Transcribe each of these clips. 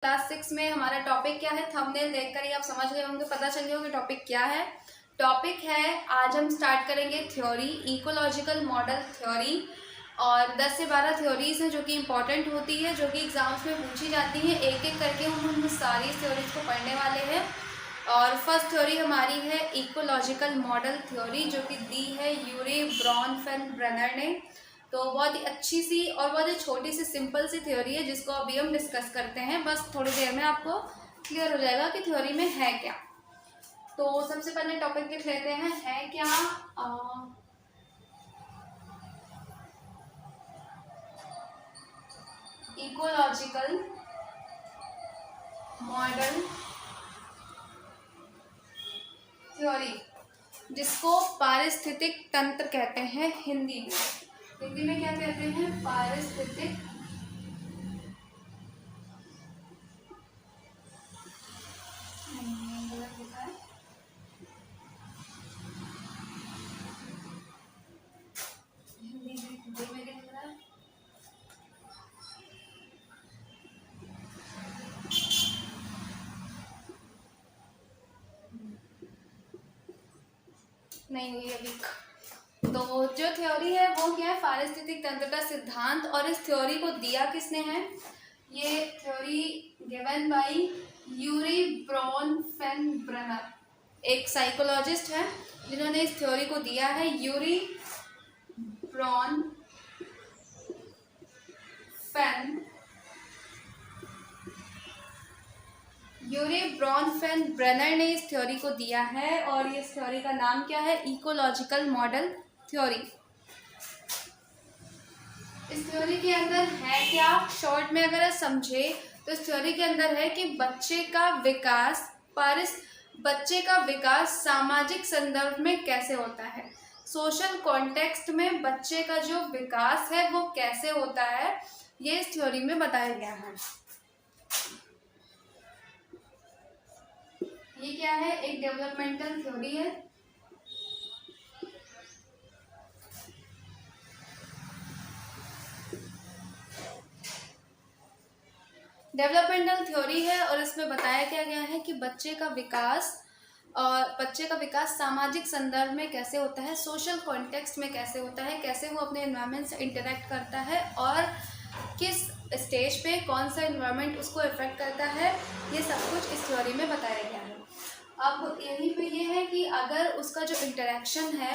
Class 6 में हमारा topic क्या है, थंबनेल देखकर ही आप समझ गए होंगे, पता चल गया होगा टॉपिक क्या है। टॉपिक है, आज हम स्टार्ट करेंगे थ्योरी, इकोलॉजिकल मॉडल थ्योरी। और 10 से 12 थ्योरीज हैं जो कि इंपॉर्टेंट होती है, जो कि एग्जाम्स में पूछी जाती हैं। एक एक करके हम सारी थ्योरीज को पढ़ने वाले हैं। और फर्स्ट थ्योरी हमारी है इकोलॉजिकल मॉडल थ्योरी, जो कि दी है यूरे ब्रॉनफेन-ब्रेनर ने। तो बहुत ही अच्छी सी और बहुत ही छोटी सी सिंपल सी थ्योरी है, जिसको अभी हम डिस्कस करते हैं। बस थोड़ी देर में आपको क्लियर हो जाएगा कि थ्योरी में है क्या। तो सबसे पहले टॉपिक लिख लेते हैं, है क्या इकोलॉजिकल मॉडल थ्योरी, जिसको पारिस्थितिक तंत्र कहते हैं हिंदी में। हिंदी में क्या कहते हैं? पारिस्थितिक नहीं हुई अभी। तो जो थ्योरी है वो क्या है? पारिस्थितिक तंत्र का सिद्धांत। और इस थ्योरी को दिया किसने है? ये थ्योरी गिवन बाय यूरी ब्रॉनफेन-ब्रेनर, एक साइकोलॉजिस्ट है जिन्होंने इस थ्योरी को दिया है। यूरी ब्रॉनफेन-ब्रेनर ने इस थ्योरी को दिया है। और इस थ्योरी का नाम क्या है? Ecological model theory. इस थ्योरी के अंदर है क्या, शॉर्ट में अगर आप समझे तो इस थ्योरी के अंदर है कि बच्चे का विकास सामाजिक संदर्भ में कैसे होता है। सोशल कॉन्टेक्स्ट में बच्चे का जो विकास है वो कैसे होता है, ये इस थ्योरी में बताया गया है। ये क्या है? एक डेवलपमेंटल थ्योरी है। डेवलपमेंटल थ्योरी है और इसमें बताया क्या गया है कि बच्चे का विकास सामाजिक संदर्भ में कैसे होता है, सोशल कॉन्टेक्स्ट में कैसे होता है, कैसे वो अपने एनवायरनमेंट से इंटरेक्ट करता है और किस स्टेज पे कौन सा एनवायरनमेंट उसको इफेक्ट करता है, ये सब कुछ इस थ्योरी में बताया गया है। अब यहीं पे ये है कि अगर उसका जो इंटरेक्शन है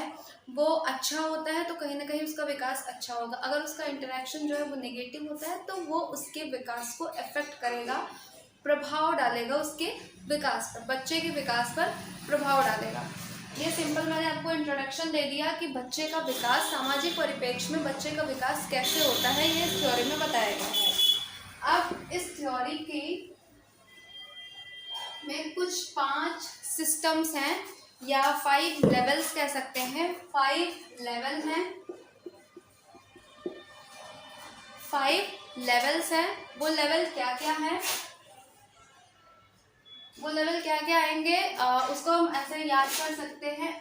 वो अच्छा होता है तो कहीं ना कहीं उसका विकास अच्छा होगा। अगर उसका इंटरेक्शन जो है वो नेगेटिव होता है तो वो उसके विकास को अफेक्ट करेगा, प्रभाव डालेगा उसके विकास पर, बच्चे के विकास पर प्रभाव डालेगा। ये सिंपल मैंने आपको इंट्रोडक्शन दे दिया कि बच्चे का विकास, सामाजिक परिप्रेक्ष्य में बच्चे का विकास कैसे होता है, ये इस थ्योरी में बताया गया है। अब इस थ्योरी की में कुछ 5 सिस्टम्स हैं या 5 लेवल्स कह सकते हैं। 5 लेवल हैं, 5 लेवल्स हैं। वो लेवल क्या क्या है, वो लेवल क्या क्या आएंगे, उसको हम ऐसे याद कर सकते हैं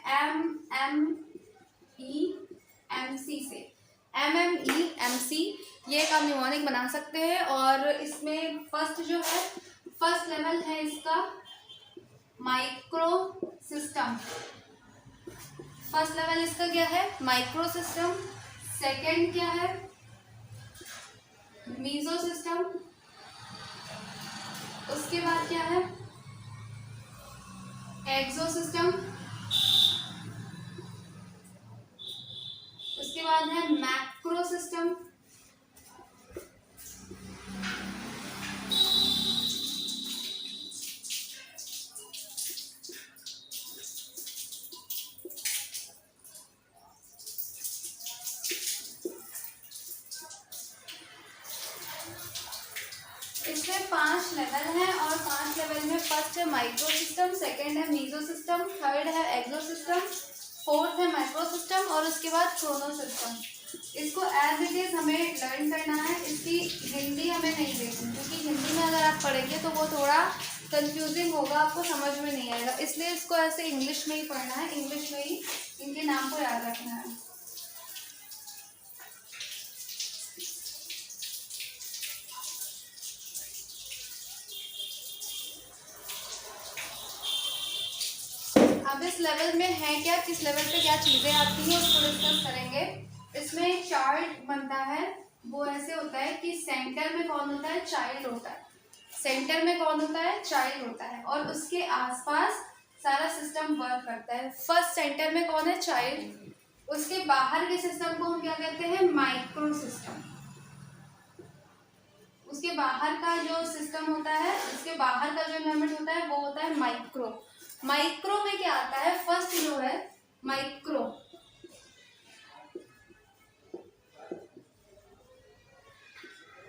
MMEMC से। MMEMC ये एक आप निमोनिक बना सकते हैं। और इसमें फर्स्ट लेवल है इसका माइक्रो सिस्टम। फर्स्ट लेवल इसका क्या है? Micro system. सेकेंड क्या है? Meso system. उसके बाद क्या है? Exo system. उसके बाद है मैक्रो सिस्टम। इसमें 5 लेवल हैं और 5 लेवल में फर्स्ट है माइक्रो सिस्टम, सेकेंड है मीजो सिस्टम, थर्ड है एक्सो सिस्टम, फोर्थ है माइक्रो सिस्टम और उसके बाद क्रोनो सिस्टम। इसको एज इट इज हमें लर्न करना है। इसकी हिंदी हमें नहीं देखनी, क्योंकि हिंदी में अगर आप पढ़ेंगे तो वो थोड़ा कंफ्यूजिंग होगा, आपको समझ में नहीं आएगा। इसलिए इसको ऐसे इंग्लिश में ही पढ़ना है, इंग्लिश में ही इनके नाम को याद रखना है। किस लेवल में है क्या, किस लेवल पे क्या चीज़ें आती हैं उसको डिस्कस करेंगे। इसमें एक चार्ट बनता है, वो ऐसे होता है कि सेंटर में कौन होता है, चाइल्ड होता है। सेंटर में कौन होता है, चाइल्ड होता है, और उसके आसपास सारा सिस्टम वर्क करता है। फर्स्ट सेंटर में कौन है, चाइल्ड। उसके बाहर के सिस्टम को हम क्या कहते हैं, माइक्रो सिस्टम। उसके बाहर का जो सिस्टम होता है, उसके बाहर का जो एनवायरनमेंट होता है वो होता है माइक्रो। माइक्रो में क्या आता है, फर्स्ट जो है माइक्रो,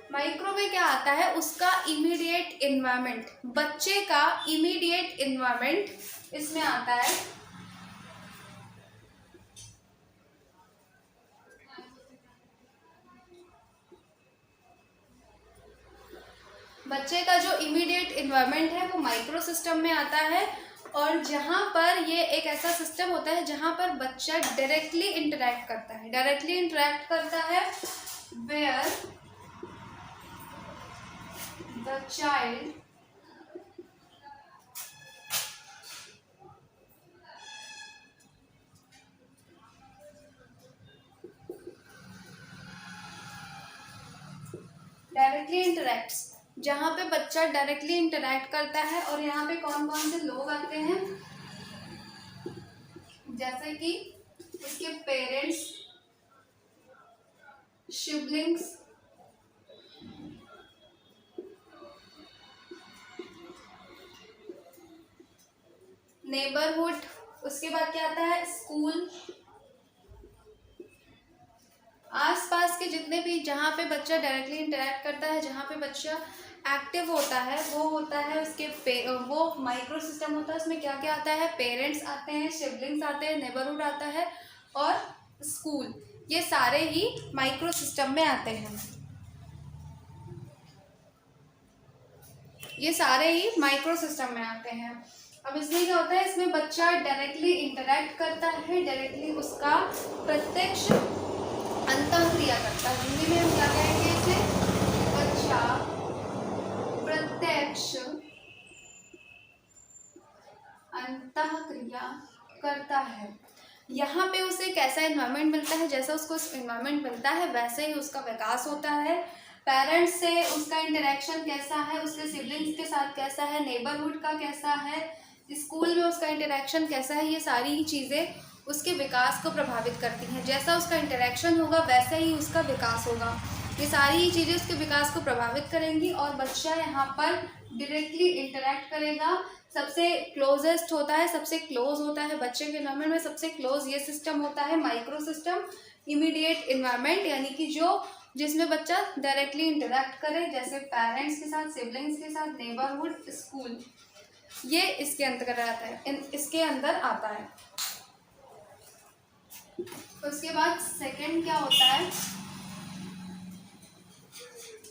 माइक्रो में क्या आता है, उसका इमीडिएट एनवायरनमेंट, बच्चे का इमीडिएट एनवायरनमेंट इसमें आता है। बच्चे का जो इमीडिएट एनवायरनमेंट है वो माइक्रो सिस्टम में आता है, और जहाँ पर ये एक ऐसा सिस्टम होता है जहाँ पर बच्चा डायरेक्टली इंटरेक्ट करता है, डायरेक्टली इंटरेक्ट करता है, where the child directly interacts, जहाँ पे बच्चा डायरेक्टली इंटरेक्ट करता है। और यहाँ पे कौन कौन से लोग आते हैं, जैसे कि उसके पेरेंट्स, सिबलिंग्स, नेबरहुड, उसके बाद क्या आता है, स्कूल, आसपास के जितने भी, जहाँ पे बच्चा डायरेक्टली इंटरेक्ट करता है, जहाँ पे बच्चा एक्टिव होता है, वो होता है उसके वो माइक्रो सिस्टम होता है। उसमें क्या क्या आता है, पेरेंट्स आते हैं, सिबलिंग्स आते हैं, नेबरहुड आता है, और स्कूल, ये सारे ही माइक्रो सिस्टम में आते हैं। ये सारे ही माइक्रो सिस्टम में आते हैं। अब इसमें क्या होता है, इसमें बच्चा डायरेक्टली इंटरेक्ट करता है, डायरेक्टली उसका प्रत्यक्ष अंतःक्रिया करता है। हिंदी में हम क्या कहेंगे इसे, बच्चा प्रत्यक्ष अंतःक्रिया करता है। यहाँ पे उसे कैसा एनवायरनमेंट मिलता है, जैसा उसको एनवायरनमेंट मिलता है वैसे ही उसका विकास होता है। पेरेंट्स से उसका इंटरेक्शन कैसा है, उसके सिबलिंग्स के साथ कैसा है, नेबरहुड का कैसा है, स्कूल में उसका इंटरेक्शन कैसा है, ये सारी ही चीज़ें उसके विकास को प्रभावित करती हैं। जैसा उसका इंटरेक्शन होगा वैसे ही उसका विकास होगा। ये सारी ही चीज़ें उसके विकास को प्रभावित करेंगी, और बच्चा यहाँ पर डायरेक्टली इंटरेक्ट करेगा। सबसे क्लोजेस्ट होता है, सबसे क्लोज होता है बच्चे के एनवायरनमेंट में, सबसे क्लोज ये सिस्टम होता है माइक्रो सिस्टम, इमीडिएट एनवायरनमेंट, यानी कि जिसमें बच्चा डायरेक्टली इंटरेक्ट करे, जैसे पेरेंट्स के साथ, सिबलिंग्स के साथ, नेबरहुड, स्कूल, ये इसके अंतर्गत आता है, इसके अंदर आता है। उसके बाद सेकंड क्या होता है,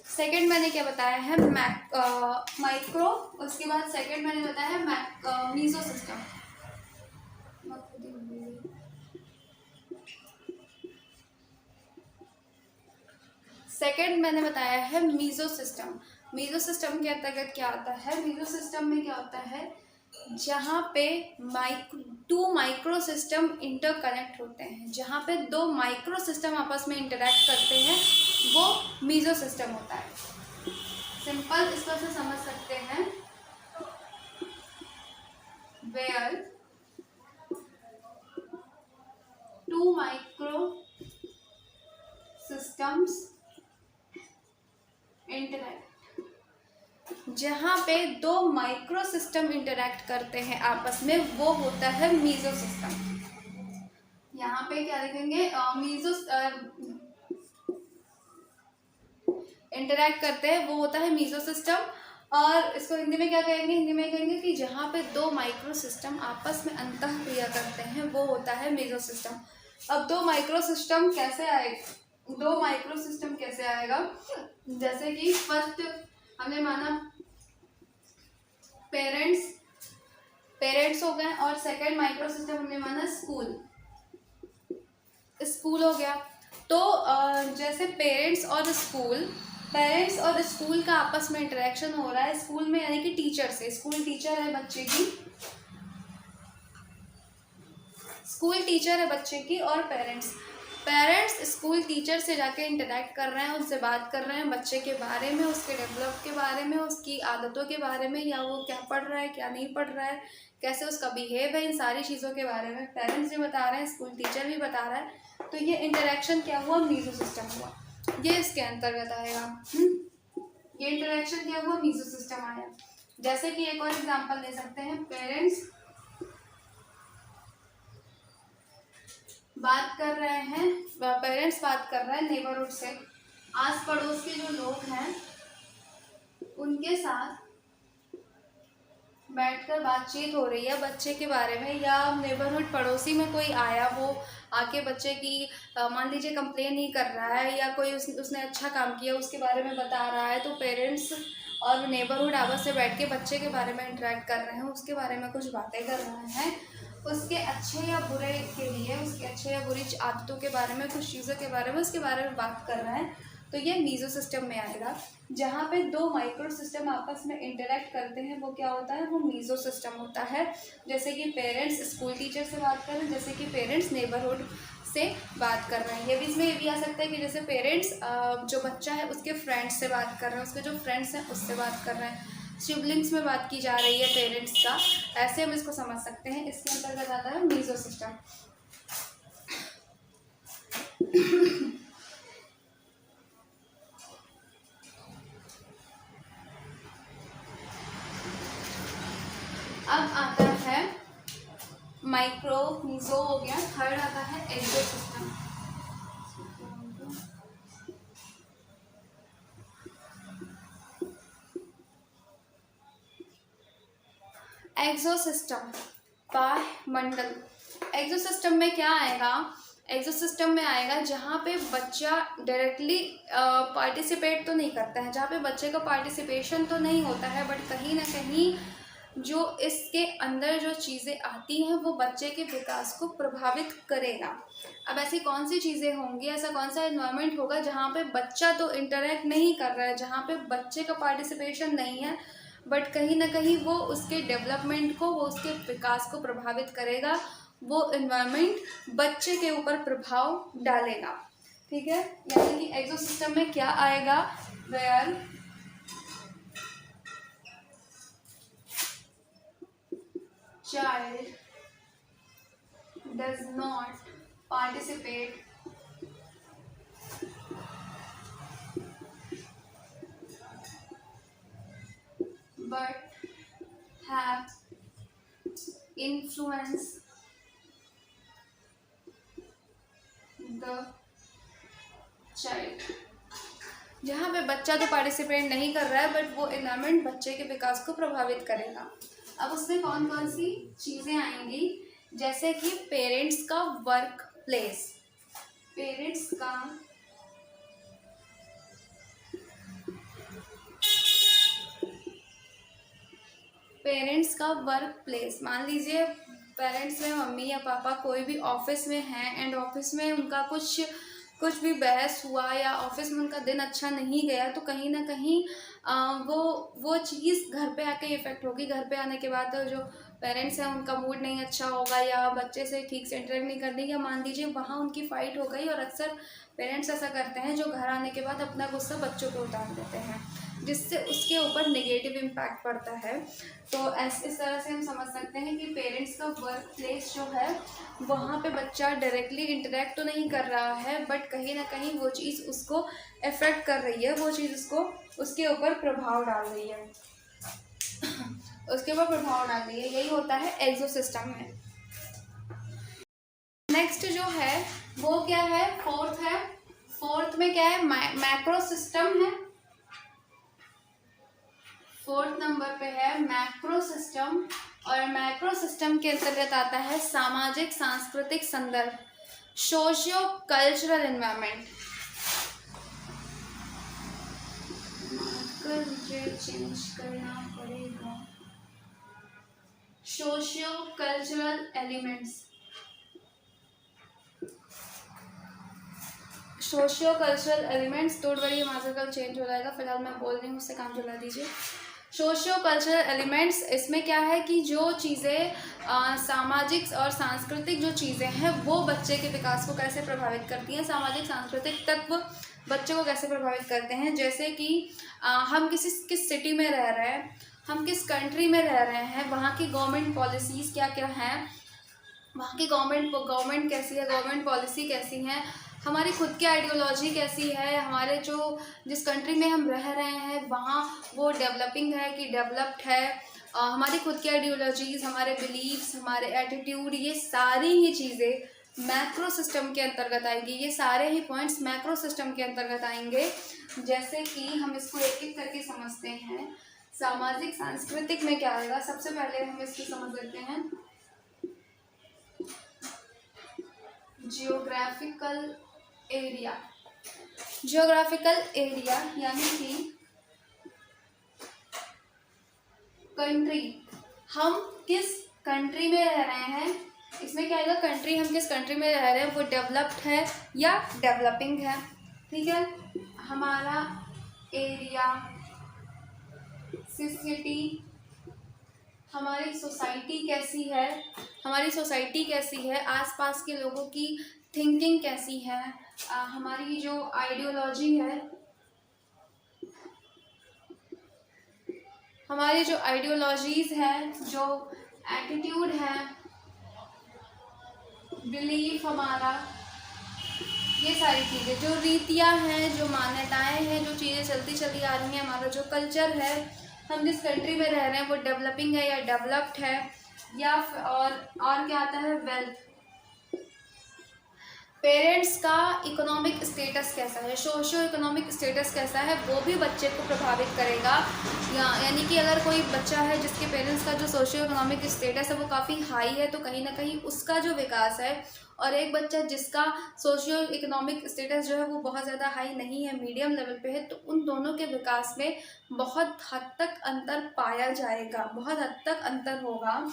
सेकंड मैंने क्या बताया है, माइक्रो। उसके बाद सेकंड मैंने बताया है मीजो सिस्टम। सेकंड मैंने बताया है मीजो सिस्टम। मीजो सिस्टम के अंतर्गत क्या आता है, मीजो सिस्टम में क्या होता है, जहाँ पे टू माइक्रो सिस्टम इंटरकनेक्ट होते हैं, जहाँ पे दो माइक्रो सिस्टम आपस में इंटरेक्ट करते हैं, वो मीजो सिस्टम होता है। सिंपल इस तरह से समझ सकते हैं, where two micro systems interact, जहाँ पे दो माइक्रो सिस्टम इंटरेक्ट करते हैं आपस में, वो होता है मीजो सिस्टम। यहाँ पे क्या लिखेंगे, मीजो इंटरेक्ट करते हैं वो होता है मीजो सिस्टम। और इसको हिंदी में क्या कहेंगे, हिंदी में कहेंगे कि जहाँ पे दो माइक्रो सिस्टम आपस में अंतःक्रिया करते हैं वो होता है मीजो सिस्टम। अब दो माइक्रो सिस्टम कैसे आएगा, दो माइक्रो सिस्टम कैसे आएगा, जैसे कि फर्स्ट हमने माना पेरेंट्स हो गए, और सेकंड माइक्रो सिस्टम हमने माना स्कूल हो गया। तो जैसे पेरेंट्स और स्कूल का आपस में इंटरेक्शन हो रहा है, स्कूल में यानी कि टीचर से, स्कूल टीचर है बच्चे की, स्कूल टीचर है बच्चे की और पेरेंट्स स्कूल टीचर से जाके इंटरेक्ट कर रहे हैं, उनसे बात कर रहे हैं बच्चे के बारे में, उसके डेवलप के बारे में, उसकी आदतों के बारे में, या वो क्या पढ़ रहा है क्या नहीं पढ़ रहा है, कैसे उसका बिहेव है, इन सारी चीज़ों के बारे में पेरेंट्स भी बता रहे हैं, स्कूल टीचर भी बता रहा है। तो ये इंटरेक्शन क्या हुआ, मीजो सिस्टम हुआ, ये इसके अंतर्गत आएगा। ये इंटरेक्शन क्या हुआ, मीजो सिस्टम आया। जैसे कि एक और एग्जांपल ले सकते हैं, पेरेंट्स बात कर रहे हैं नेबरहुड से, आस पड़ोस के जो लोग हैं उनके साथ बैठकर बातचीत हो रही है बच्चे के बारे में, या नेबरहुड पड़ोसी में कोई आया, वो आके बच्चे की मान लीजिए कंप्लेन ही कर रहा है, या कोई उसने अच्छा काम किया उसके बारे में बता रहा है, तो पेरेंट्स और नेबरहुड आपस से बैठ के बच्चे के बारे में इंटरेक्ट कर रहे हैं, उसके बारे में कुछ बातें कर रहे हैं, उसके अच्छे या बुरे के लिए, उसके अच्छे या बुरी आदतों के बारे में, कुछ चीज़ों के बारे में, उसके बारे में बात कर रहे हैं। तो ये मीजो सिस्टम में आएगा। जहाँ पे दो माइक्रो सिस्टम आपस में इंटरेक्ट करते हैं वो क्या होता है, वो मीजो सिस्टम होता है। जैसे कि पेरेंट्स स्कूल टीचर से बात कर रहे हैं, जैसे कि पेरेंट्स नेबरहुड से बात कर रहे हैं। ये भी इसमें ये भी आ सकता है कि जैसे पेरेंट्स जो बच्चा है उसके फ्रेंड्स से बात कर रहे हैं, उसके जो फ्रेंड्स हैं उससे बात कर रहे हैं, सिबलिंग्स में बात की जा रही है पेरेंट्स का, ऐसे हम इसको समझ सकते हैं। इसके अंतर्गत आता है मीजो सिस्टम। अब आता है माइक्रो, मीजो हो गया, थर्ड आता है एक्सो सिस्टम। एक्सो सिस्टम वायुमंडल। एक्सो सिस्टम में क्या आएगा, एक्सो सिस्टम में आएगा जहाँ पे बच्चा डायरेक्टली पार्टिसिपेट तो नहीं करता है, जहाँ पे बच्चे का पार्टिसिपेशन तो नहीं होता है, बट कहीं ना कहीं जो इसके अंदर जो चीज़ें आती हैं वो बच्चे के विकास को प्रभावित करेगा। अब ऐसी कौन सी चीज़ें होंगी, ऐसा कौन सा एनवायरनमेंट होगा जहाँ पे बच्चा तो इंटरेक्ट नहीं कर रहा है, जहाँ पे बच्चे का पार्टिसिपेशन नहीं है, बट कहीं ना कहीं वो उसके डेवलपमेंट को, वो उसके विकास को प्रभावित करेगा, वो एनवायरनमेंट बच्चे के ऊपर प्रभाव डालेगा। ठीक है, यानी कि एक्सो सिस्टम में क्या आएगा, where child does not participate but have influence the child। जहाँ पे बच्चा तो पार्टिसिपेट नहीं कर रहा है बट वो एनवायरनमेंट बच्चे के विकास को प्रभावित करेगा। अब उसमें कौन कौन सी चीज़ें आएंगी, जैसे कि पेरेंट्स का वर्क प्लेस, पेरेंट्स का वर्क प्लेस। मान लीजिए पेरेंट्स में मम्मी या पापा कोई भी ऑफिस में हैं एंड ऑफिस में उनका कुछ भी बहस हुआ या ऑफिस में उनका दिन अच्छा नहीं गया, तो कहीं ना कहीं वो चीज़ घर पे आके इफ़ेक्ट होगी। घर पे आने के बाद जो पेरेंट्स हैं उनका मूड नहीं अच्छा होगा, या बच्चे से ठीक से इंटरेक्ट नहीं करने, या मान लीजिए वहाँ उनकी फ़ाइट हो गई, और अक्सर पेरेंट्स ऐसा करते हैं जो घर आने के बाद अपना गुस्सा बच्चों पे उतार देते हैं, जिससे उसके ऊपर नेगेटिव इम्पैक्ट पड़ता है। तो इस तरह से हम समझ सकते हैं कि पेरेंट्स का वर्क प्लेस जो है वहाँ पे बच्चा डायरेक्टली इंटरेक्ट तो नहीं कर रहा है, बट कहीं ना कहीं वो चीज़ उसको अफेक्ट कर रही है, वो चीज़ उसके ऊपर प्रभाव डाल रही है, यही होता है एक्सो सिस्टम में। नेक्स्ट जो है वो क्या है, फोर्थ में क्या है, मैक्रो सिस्टम है। फोर्थ नंबर पे है मैक्रो सिस्टम, और मैक्रो सिस्टम के अंतर्गत आता है सामाजिक सांस्कृतिक संदर्भ, सोशियो कल्चरल एनवायरनमेंट। चेंज करना पड़ेगा, socio cultural elements, socio cultural elements. Don't worry, master कल चेंज हो जाएगा, फिलहाल मैं बोल रही हूँ, उससे काम चला दीजिए। सोशियो कल्चरल एलिमेंट्स, इसमें क्या है कि जो चीज़ें सामाजिक और सांस्कृतिक जो चीज़ें हैं वो बच्चे के विकास को कैसे प्रभावित करती हैं, सामाजिक सांस्कृतिक तत्व बच्चे को कैसे प्रभावित करते हैं। जैसे कि हम किस सिटी में रह रहे हैं, हम किस कंट्री में रह रहे हैं, वहाँ की गवर्नमेंट पॉलिसीज़ क्या क्या हैं, वहाँ की गवर्नमेंट कैसी है, गवर्नमेंट पॉलिसी कैसी है, हमारी खुद की आइडियोलॉजी कैसी है, हमारे जो जिस कंट्री में हम रह रहे हैं वहाँ वो डेवलपिंग है कि डेवलप्ड है, हमारी खुद की आइडियोलॉजीज़, हमारे बिलीव्स, हमारे एटीट्यूड, ये सारी ही चीज़ें मैक्रो सिस्टम के अंतर्गत आएंगी। ये सारे ही पॉइंट्स मैक्रो सिस्टम के अंतर्गत आएंगे। जैसे कि हम इसको एक एक करके समझते हैं। सामाजिक सांस्कृतिक में क्या आएगा, सबसे पहले हम इसको समझ लेते हैं। जियोग्राफिकल एरिया, जियोग्राफिकल एरिया यानी कि कंट्री, हम किस कंट्री में रह रहे हैं, इसमें क्या आएगा, कंट्री, हम किस कंट्री में रह रहे हैं वो डेवलप्ड है या डेवलपिंग है। ठीक है, हमारा एरिया, सिटी, हमारी सोसाइटी कैसी है, हमारी सोसाइटी कैसी है, आसपास के लोगों की थिंकिंग कैसी है, हमारी जो आइडियोलॉजी है, हमारी जो आइडियोलॉजीज है, जो एटीट्यूड है, बिलीफ हमारा, ये सारी चीज़ें, जो रीतियाँ हैं, जो मान्यताएं हैं, जो चीज़ें चलती चली आ रही हैं, हमारा जो कल्चर है, हम जिस कंट्री में रह रहे हैं वो डेवलपिंग है या डेवलप्ड है, या और क्या आता है, वेल्थ, पेरेंट्स का इकोनॉमिक स्टेटस कैसा है, सोशियो इकोनॉमिक स्टेटस कैसा है, वो भी बच्चे को प्रभावित करेगा। यानी कि अगर कोई बच्चा है जिसके पेरेंट्स का जो सोशियो इकोनॉमिक स्टेटस है वो काफ़ी हाई है, तो कहीं ना कहीं उसका जो विकास है, और एक बच्चा जिसका सोशियो इकोनॉमिक स्टेटस जो है वो बहुत ज़्यादा हाई नहीं है, मीडियम लेवल पे है, तो उन दोनों के विकास में बहुत हद तक अंतर पाया जाएगा, बहुत हद तक अंतर होगा।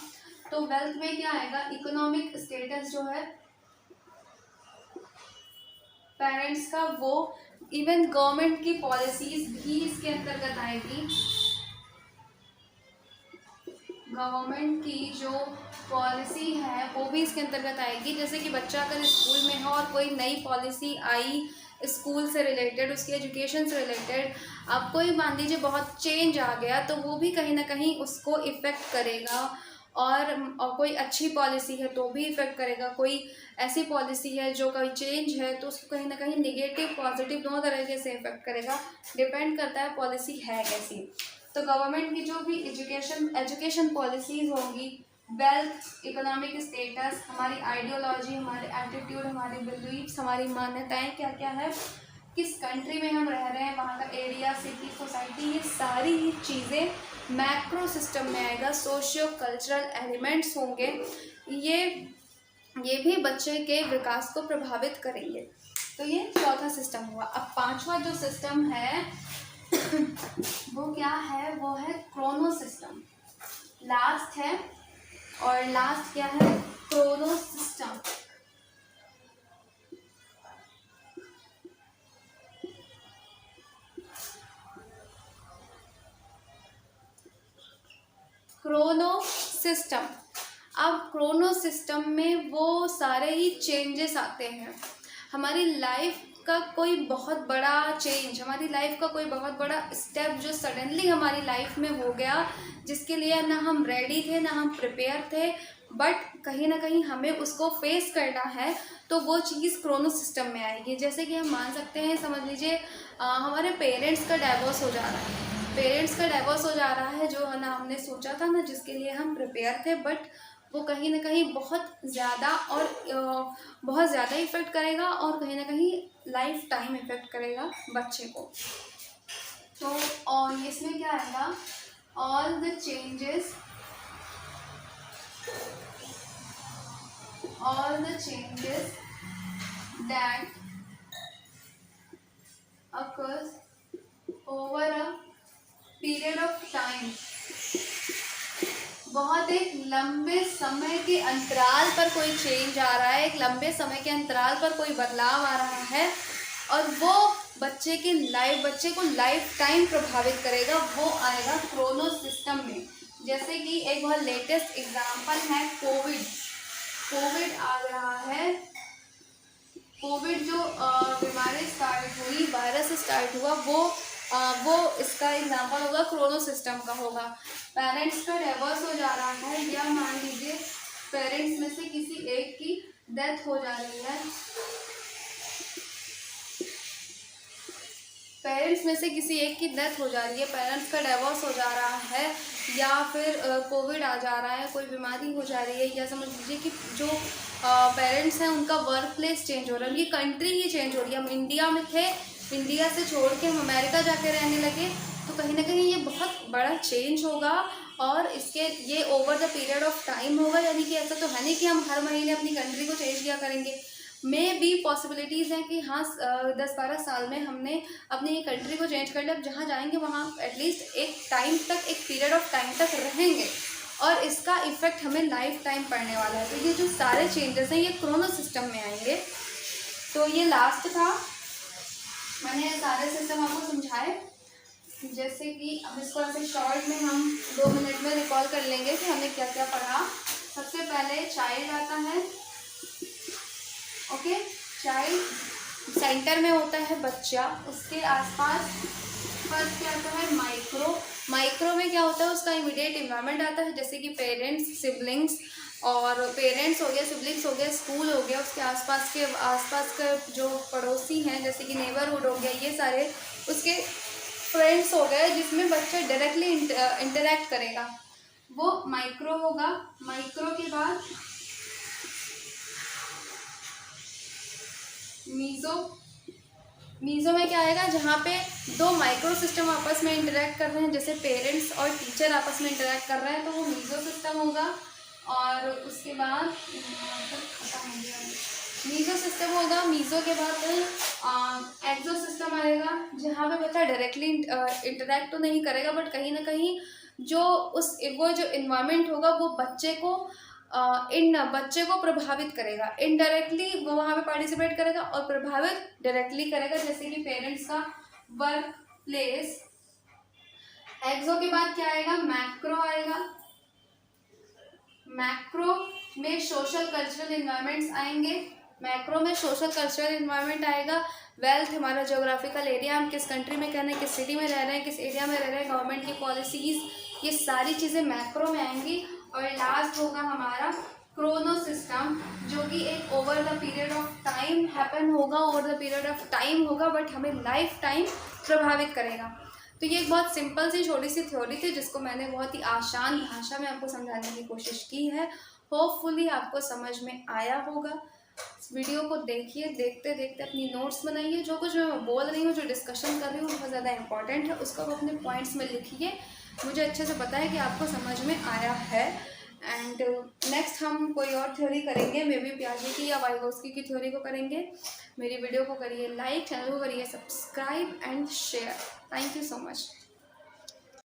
तो वेल्थ में क्या आएगा, इकोनॉमिक स्टेटस जो है पेरेंट्स का, वो इवन गवर्नमेंट की पॉलिसीज भी इसके अंतर्गत आएगी। गवर्नमेंट की जो पॉलिसी है वो भी इसके अंतर्गत आएगी। जैसे कि बच्चा अगर स्कूल में है और कोई नई पॉलिसी आई स्कूल से रिलेटेड, उसकी एजुकेशन से रिलेटेड, अब कोई मान लीजिए बहुत चेंज आ गया, तो वो भी कहीं ना कहीं उसको इफ़ेक्ट करेगा। और कोई अच्छी पॉलिसी है तो भी इफ़ेक्ट करेगा, कोई ऐसी पॉलिसी है जो कोई चेंज है तो उसको कहीं ना कहीं नेगेटिव पॉजिटिव दोनों तरीके से इफ़ेक्ट करेगा, डिपेंड करता है पॉलिसी है कैसी। तो गवर्नमेंट की जो भी एजुकेशन पॉलिसीज़ होंगी, वेल्थ, इकोनॉमिक स्टेटस, हमारी आइडियोलॉजी, हमारे एटीट्यूड, हमारे बिलीव्स, हमारी मान्यताएं क्या क्या है, किस कंट्री में हम रह रहे हैं, वहाँ का एरिया, सिटी, सोसाइटी, ये सारी ही चीज़ें मैक्रो सिस्टम में आएगा। सोशियो कल्चरल एलिमेंट्स होंगे, ये भी बच्चे के विकास को प्रभावित करेंगे। तो ये चौथा सिस्टम हुआ। अब पांचवा जो सिस्टम है वो क्या है, वो है क्रोनो सिस्टम, लास्ट है। और लास्ट क्या है, क्रोनो सिस्टम। क्रोनो सिस्टम, अब क्रोनो सिस्टम में वो सारे ही चेंजेस आते हैं। हमारी लाइफ का कोई बहुत बड़ा चेंज, हमारी लाइफ का कोई बहुत बड़ा स्टेप जो सडनली हमारी लाइफ में हो गया, जिसके लिए ना हम रेडी थे, ना हम प्रिपेयर थे, बट कहीं ना कहीं हमें उसको फेस करना है, तो वो चीज़ क्रोनो सिस्टम में आएगी। जैसे कि हम मान सकते हैं, समझ लीजिए हमारे पेरेंट्स का डाइवोर्स हो जा रहा है, पेरेंट्स का डाइवोर्स हो जा रहा है, जो है ना हमने सोचा था ना, जिसके लिए हम प्रिपेयर थे, बट वो कहीं ना कहीं बहुत ज़्यादा इफ़ेक्ट करेगा, और कहीं ना कहीं लाइफ टाइम इफ़ेक्ट करेगा बच्चे को। तो और इसमें क्या आएगा, all the changes that occurs over a period of time, बहुत एक लंबे समय के अंतराल पर कोई चेंज आ रहा है, एक लंबे समय के अंतराल पर कोई बदलाव आ रहा है, और वो बच्चे को लाइफ टाइम प्रभावित करेगा, वो आएगा क्रोनोस सिस्टम में। जैसे कि एक बहुत लेटेस्ट एग्जांपल है कोविड आ रहा है। कोविड जो बीमारी स्टार्ट हुई, वायरस स्टार्ट हुआ, वो इसका एग्जांपल होगा, क्रोनोस सिस्टम का होगा। पेरेंट्स का डिवोर्स हो जा रहा है, या मान लीजिए पेरेंट्स में से किसी एक की डेथ हो जा रही है, पेरेंट्स में से किसी एक की डेथ हो जा रही है, पेरेंट्स का डिवोर्स हो जा रहा है, या फिर कोविड आ जा रहा है, कोई बीमारी हो जा रही है, या समझ लीजिए कि जो पेरेंट्स हैं उनका वर्क प्लेस चेंज हो रहा है, उनकी कंट्री ही चेंज हो रही है। हम इंडिया में थे, इंडिया से छोड़ के हम अमेरिका जाके रहने लगे, तो कहीं ना कहीं ये बहुत बड़ा चेंज होगा, और ये over the period of time होगा। यानी कि ऐसा तो है नहीं कि हम हर महीने अपनी कंट्री को चेंज किया करेंगे। मे भी पॉसिबिलिटीज़ हैं कि हाँ 10-12 साल में हमने अपनी कंट्री को चेंज कर लिया। अब जहाँ जाएंगे वहाँ एटलीस्ट एक टाइम तक, एक पीरियड ऑफ टाइम तक रहेंगे, और इसका इफेक्ट हमें लाइफ टाइम पड़ने वाला है। तो ये जो सारे चेंजेस हैं ये क्रोनोस सिस्टम में आएंगे। तो ये लास्ट था, मैंने सारे सिस्टम आपको समझाए। जैसे कि अब इसको ऐसे शॉर्ट में हम 2 मिनट में रिकॉल कर लेंगे कि हमने क्या क्या पढ़ा। सबसे पहले चाइल्ड आता है, ओके। चाइल्ड सेंटर में होता है बच्चा, उसके आसपास फर्स्ट क्या आता है माइक्रो में क्या होता है, उसका इमीडिएट इन्वायरमेंट आता है, जैसे कि पेरेंट्स, सिबलिंग्स, और पेरेंट्स हो गया, सिबलिंग्स हो गया, स्कूल हो गया, उसके आसपास के जो पड़ोसी हैं, जैसे कि नेबरहुड हो गया, ये सारे उसके फ्रेंड्स हो गए, जिसमें बच्चा डायरेक्टली इंटरेक्ट करेगा, वो माइक्रो होगा। माइक्रो के बाद मीज़ो में क्या आएगा, जहाँ पे 2 माइक्रो सिस्टम आपस में इंटरेक्ट कर रहे हैं, जैसे पेरेंट्स और टीचर आपस में इंटरेक्ट कर रहे हैं, तो वो मीज़ो सिस्टम होगा। और उसके बाद मीज़ो सिस्टम होगा। मीज़ो के बाद एक्सो सिस्टम आएगा, जहाँ पे बच्चा डायरेक्टली इंटरेक्ट तो नहीं करेगा, बट कहीं ना कहीं वो जो इन्वायरमेंट होगा वो बच्चे को प्रभावित करेगा। इनडायरेक्टली वो वहाँ पे पार्टिसिपेट करेगा और प्रभावित डायरेक्टली करेगा, जैसे कि पेरेंट्स का वर्क प्लेस। एक्सो के बाद क्या आएगा, मैक्रो आएगा। मैक्रो में सोशल कल्चरल इन्वायरमेंट्स आएंगे। मैक्रो में सोशल कल्चरल इन्वायरमेंट आएगा। वेल्थ, हमारा जोग्राफिकल एरिया, हम किस कंट्री में रह रहे हैं, किस सिटी में रह रहे हैं, किस एरिया में रह रहे हैं, गवर्नमेंट की पॉलिसीज़, ये सारी चीज़ें मैक्रो में आएंगी। और लास्ट होगा हमारा क्रोनो सिस्टम, जो कि एक over the period of time happen होगा, over the period of time होगा, बट हमें लाइफ टाइम प्रभावित करेगा। तो ये एक बहुत सिंपल सी छोटी सी थ्योरी थी, जिसको मैंने बहुत ही आसान भाषा में आपको समझाने की कोशिश की है। होपफुली आपको समझ में आया होगा। इस वीडियो को देखिए, देखते देखते अपनी नोट्स बनाइए। जो कुछ मैं बोल रही हूँ, जो डिस्कशन कर रही हूँ, बहुत ज़्यादा इंपॉर्टेंट है, उसको आप अपने पॉइंट्स में लिखिए। मुझे अच्छे से पता है कि आपको समझ में आया है। एंड नेक्स्ट हम कोई और थ्योरी करेंगे, मे बी पियाजे की या वाइगोस्की की थ्योरी को करेंगे। मेरी वीडियो को करिए लाइक, चैनल को करिए subscribe and share. Thank you so much.